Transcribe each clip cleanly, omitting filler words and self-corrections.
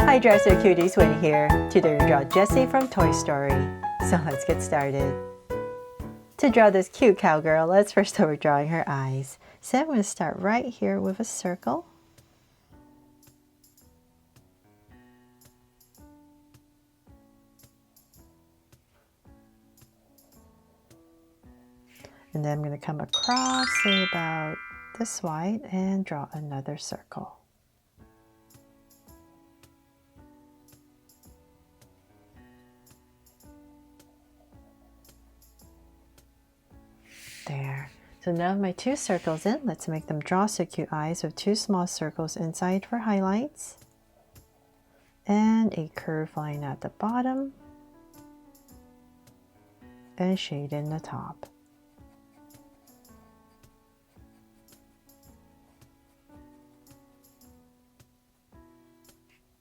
Hi Dresser Cuties, Winnie here. Today we draw Jessie from Toy Story. So let's get started. To draw this cute cowgirl, let's first start with drawing her eyes. So I'm going to start right here with a circle. And then I'm going to come across, say about this wide, and draw another circle. There. So now my two circles in, let's make them draw so cute eyes with two small circles inside for highlights. And a curved line at the bottom. And shade in the top.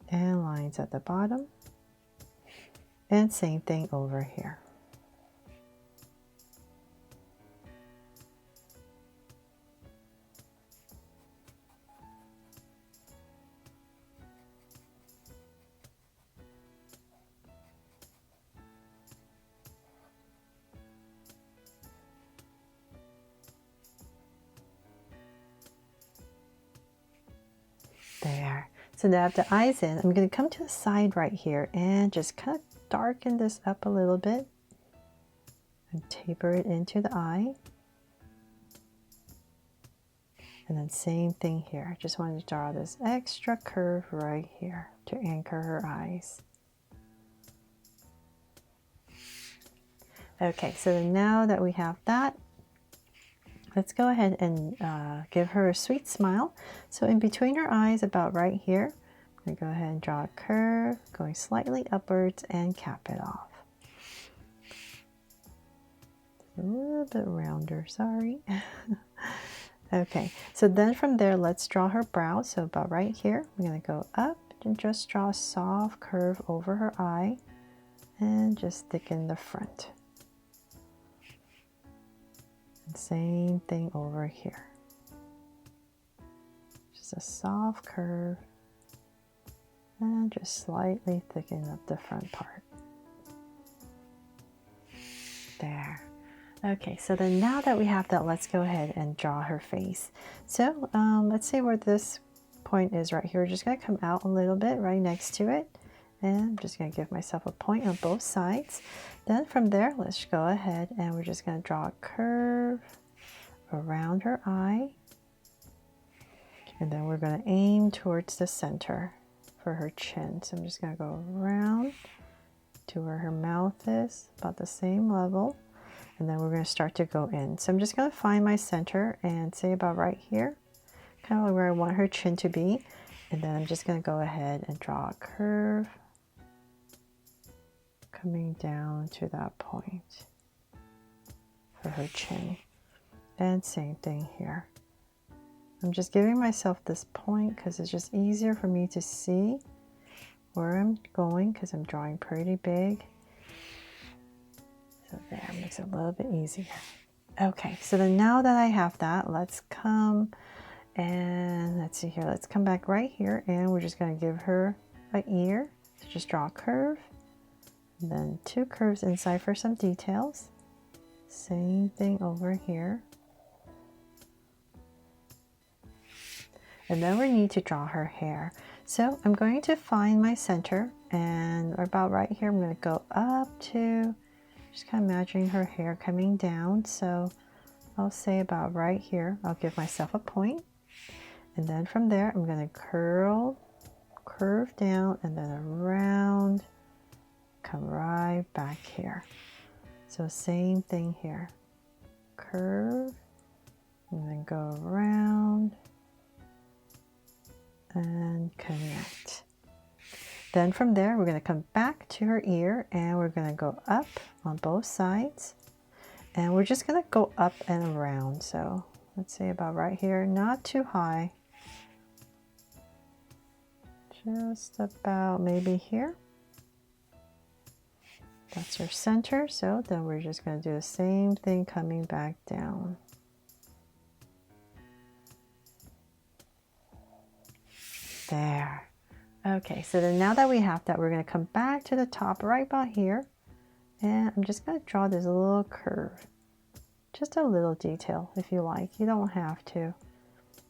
And lines at the bottom. And same thing over here. There. So now I have the eyes in. I'm going to come to the side right here and just kind of darken this up a little bit and taper it into the eye. And then same thing here. I just wanted to draw this extra curve right here to anchor her eyes. Okay, so now that we have that, let's go ahead and give her a sweet smile. So in between her eyes, about right here, I'm going to go ahead and draw a curve going slightly upwards and cap it off. A little bit rounder, sorry. Okay, so then from there, let's draw her brow. So about right here, I'm going to go up and just draw a soft curve over her eye and just thicken the front. And same thing over here. Just a soft curve and just slightly thicken up the front part. There. Okay, so then now that we have that, let's go ahead and draw her face. So let's see where this point is right here. We're just going to come out a little bit right next to it. And I'm just going to give myself a point on both sides. Then from there, let's go ahead and we're just going to draw a curve around her eye. And then we're going to aim towards the center for her chin. So I'm just going to go around to where her mouth is, about the same level. And then we're going to start to go in. So I'm just going to find my center and say about right here, kind of where I want her chin to be. And then I'm just going to go ahead and draw a curve coming down to that point for her chin. And same thing here. I'm just giving myself this point because it's just easier for me to see where I'm going because I'm drawing pretty big. So there, makes it a little bit easier. Okay, so then now that I have that, let's come and let's see here. Let's come back right here and we're just going to give her an ear. So just draw a curve and then two curves inside for some details. Same thing over here. And then we need to draw her hair. So I'm going to find my center and about right here, I'm going to go up to, just kind of imagining her hair coming down. So I'll say about right here, I'll give myself a point. And then from there, I'm going to curve down and then around, come right back here. So same thing here, curve and then go around and connect. Then from there, we're going to come back to her ear and we're going to go up on both sides. And we're just going to go up and around. So let's say about right here, not too high. Just about maybe here. That's her center. So then we're just going to do the same thing coming back down. There. Okay, so then now that we have that, we're going to come back to the top right about here. And I'm just going to draw this little curve. Just a little detail if you like. You don't have to.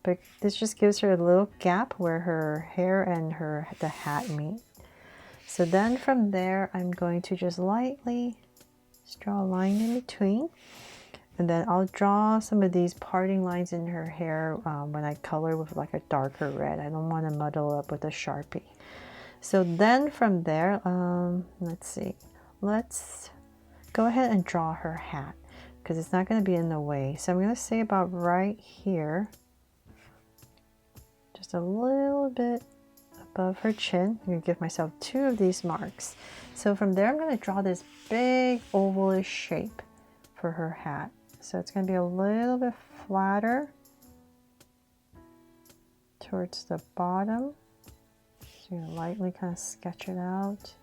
But this just gives her a little gap where her hair and the hat meet. So then from there, I'm going to just lightly draw a line in between. And then I'll draw some of these parting lines in her hair when I color with like a darker red. I don't want to muddle up with a Sharpie. So then from there, let's see. Let's go ahead and draw her hat because it's not going to be in the way. So I'm going to say about right here, just a little bit above her chin. I'm going to give myself 2 of these marks. So from there, I'm going to draw this big ovalish shape for her hat. So it's going to be a little bit flatter towards the bottom. So you lightly kind of sketch it out.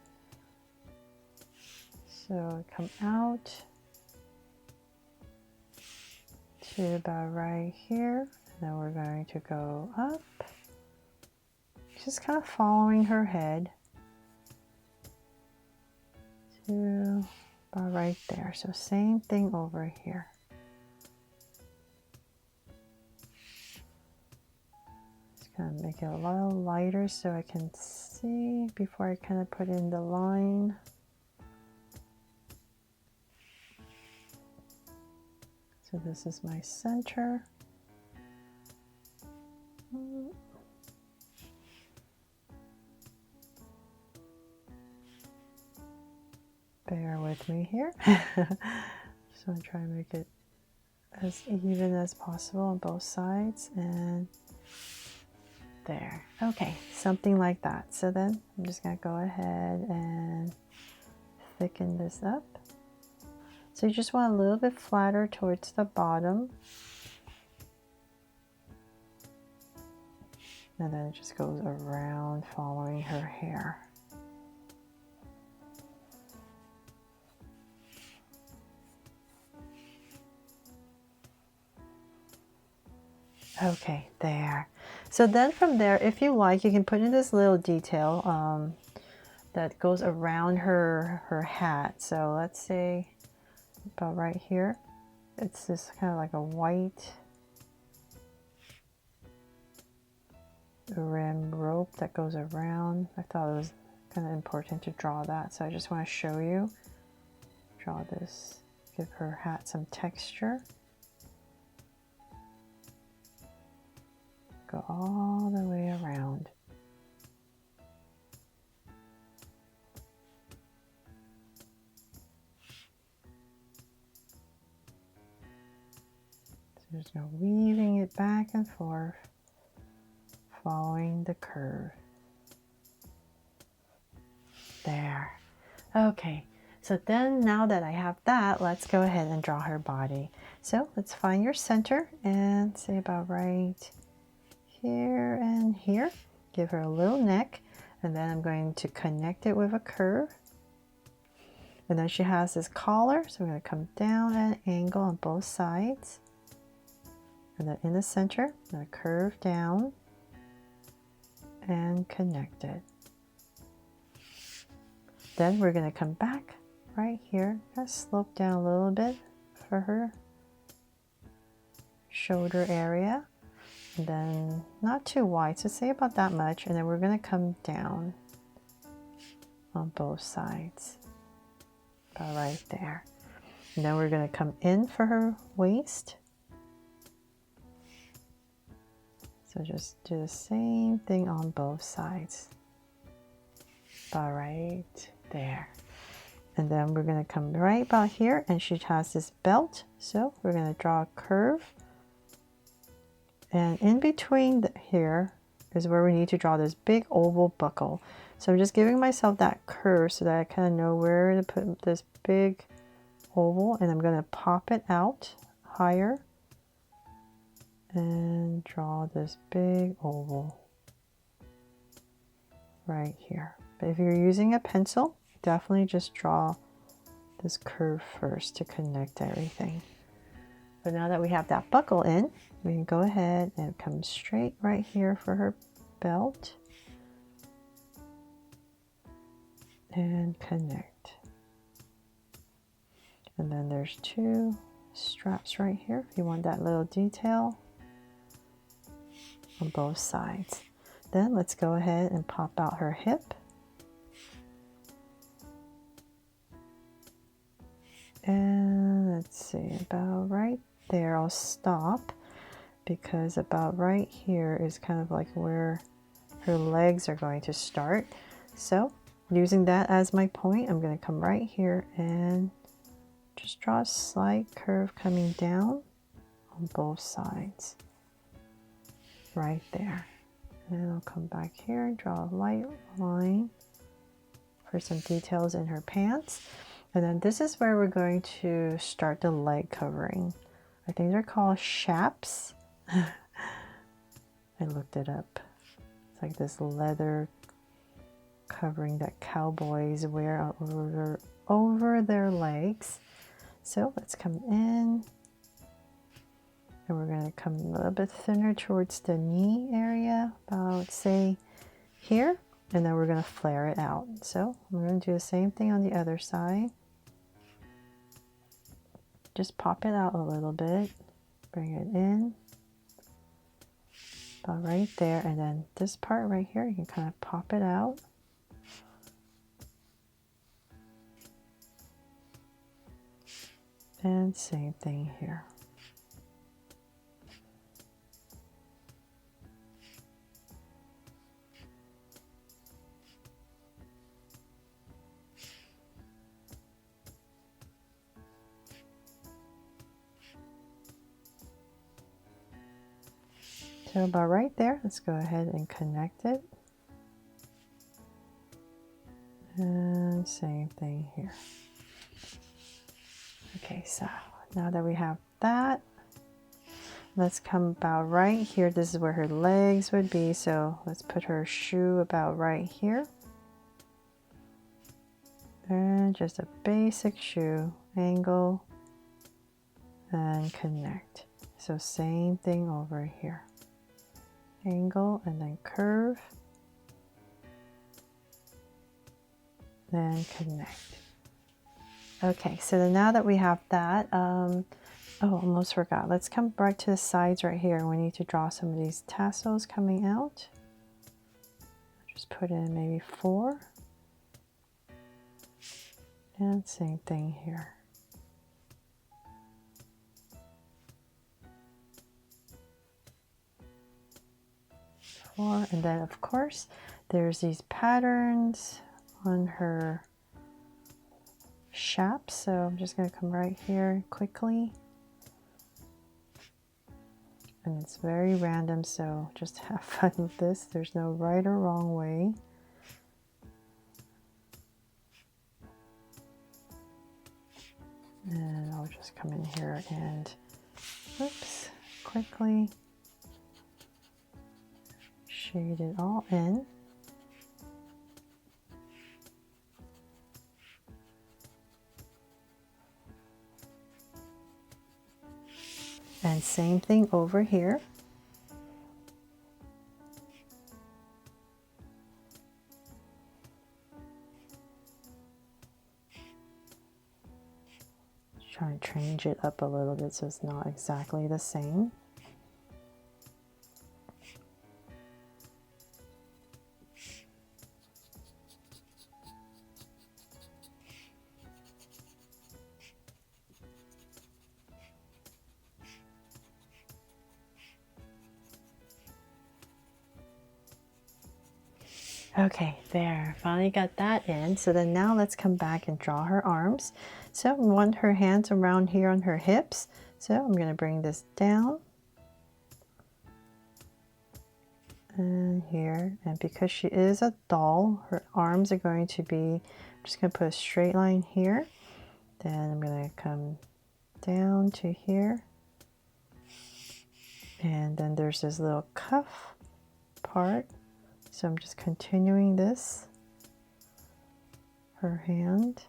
So come out to about right here. And then we're going to go up. Just kind of following her head to about right there. So same thing over here. Kind of make it a little lighter so I can see before I kind of put in the line. So this is my center. Bear with me here. Just want to try and make it as even as possible on both sides, and there. Okay, something like that. So then I'm just going to go ahead and thicken this up. So you just want a little bit flatter towards the bottom. And then it just goes around following her hair. Okay, there. So then from there, if you like, you can put in this little detail that goes around her hat. So let's say about right here, it's this kind of like a white rim rope that goes around. I thought it was kind of important to draw that, so I just want to show you. Draw this, give her hat some texture. Go all the way around. So just go weaving it back and forth, following the curve. There. Okay, so then now that I have that, let's go ahead and draw her body. So let's find your center and say about right here and here. Give her a little neck, and then I'm going to connect it with a curve. And then she has this collar, so we're going to come down at an angle on both sides. And then in the center, I'm going to curve down and connect it. Then we're going to come back right here, kind of slope down a little bit for her shoulder area. And then not too wide, so say about that much, and then we're going to come down on both sides, about right there. And then we're going to come in for her waist. So just do the same thing on both sides, about right there. And then we're going to come right about here, and she has this belt, so we're going to draw a curve. And in between here is where we need to draw this big oval buckle. So I'm just giving myself that curve so that I kind of know where to put this big oval, and I'm going to pop it out higher and draw this big oval right here. But if you're using a pencil, definitely just draw this curve first to connect everything. But now that we have that buckle in, we can go ahead and come straight right here for her belt. and connect. And then there's 2 straps right here if you want that little detail on both sides. Then let's go ahead and pop out her hip. And let's see, about right there, I'll stop because about right here is kind of like where her legs are going to start. So using that as my point, I'm going to come right here and just draw a slight curve coming down on both sides. Right there. And then I'll come back here and draw a light line for some details in her pants. And then this is where we're going to start the leg covering. I think they're called chaps. I looked it up. It's like this leather covering that cowboys wear over their legs. So let's come in. And we're going to come a little bit thinner towards the knee area, about say here. And then we're going to flare it out. So I'm going to do the same thing on the other side. Just pop it out a little bit, bring it in, about right there, and then this part right here, you can kind of pop it out. And same thing here. So about right there, let's go ahead and connect it. And same thing here. Okay, so now that we have that, let's come about right here. This is where her legs would be. So let's put her shoe about right here. And just a basic shoe, angle, and connect. So same thing over here. Angle and then curve, then connect. Okay, so then now that we have that, oh, almost forgot. Let's come right to the sides right here. We need to draw some of these tassels coming out. Just put in maybe 4. And same thing here. And then of course there's these patterns on her chaps, so I'm just going to come right here quickly, and it's very random, so just have fun with this. There's no right or wrong way. And I'll just come in here and oops, quickly shade it all in. And same thing over here. Try to change it up a little bit so it's not exactly the same. Okay, there, finally got that in. So then now let's come back and draw her arms. So we want her hands around here on her hips. So I'm going to bring this down. And here, and because she is a doll, her arms are going to be, I'm just going to put a straight line here. Then I'm going to come down to here. And then there's this little cuff part. So I'm just continuing this, her hand,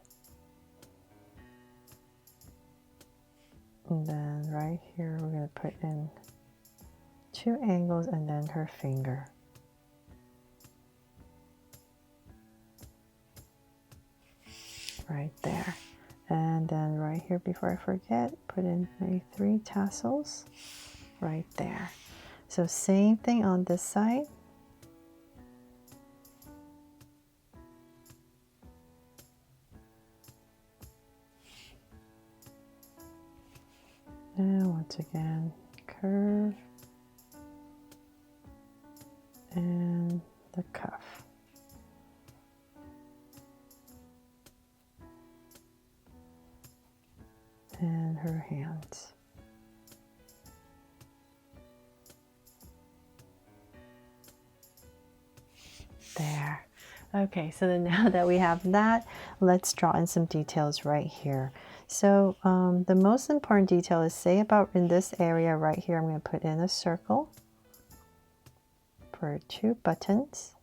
and then right here we're going to put in 2 angles and then her finger. right there. And then right here, before I forget, put in my 3 tassels right there. So same thing on this side. And once again, curve and the cuff. And her hands. There. Okay, so then now that we have that, let's draw in some details right here. So the most important detail is, say about in this area right here, I'm going to put in a circle for 2 buttons.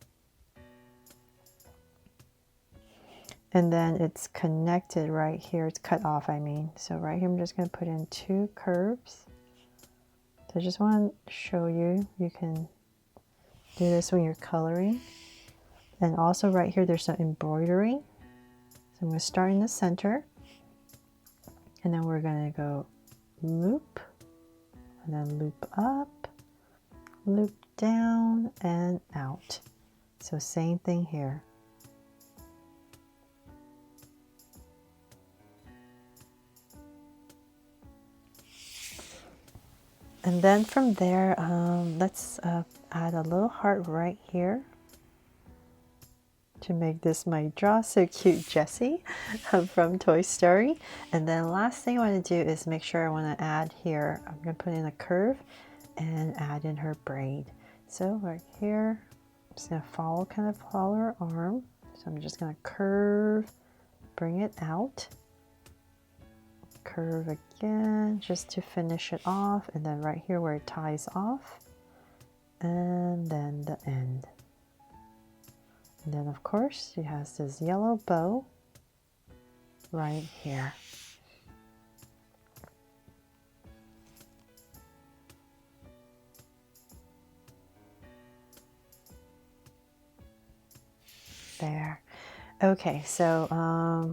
And then it's connected right here. It's cut off, I mean. So right here, I'm just going to put in 2 curves. So I just want to show you, you can do this when you're coloring. And also right here, there's some embroidery. So I'm going to start in the center. And then we're going to go loop. And then loop up, loop down, and out. So same thing here. And then from there, let's add a little heart right here to make this my Draw So Cute Jessie from Toy Story. And then last thing I want to do is make sure I want to add here, I'm going to put in a curve and add in her braid. So right here, I'm just going to follow her arm. So I'm just going to curve, bring it out. Curve again just to finish it off, and then right here where it ties off, and then the end. And then of course she has this yellow bow right here. There. Okay, so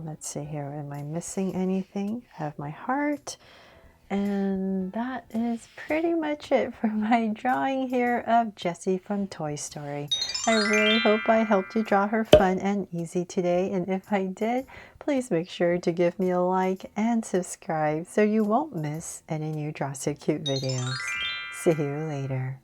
let's see here. Am I missing anything? I have my heart. And that is pretty much it for my drawing here of Jessie from Toy Story. I really hope I helped you draw her fun and easy today. And if I did, please make sure to give me a like and subscribe so you won't miss any new Draw So Cute videos. See you later.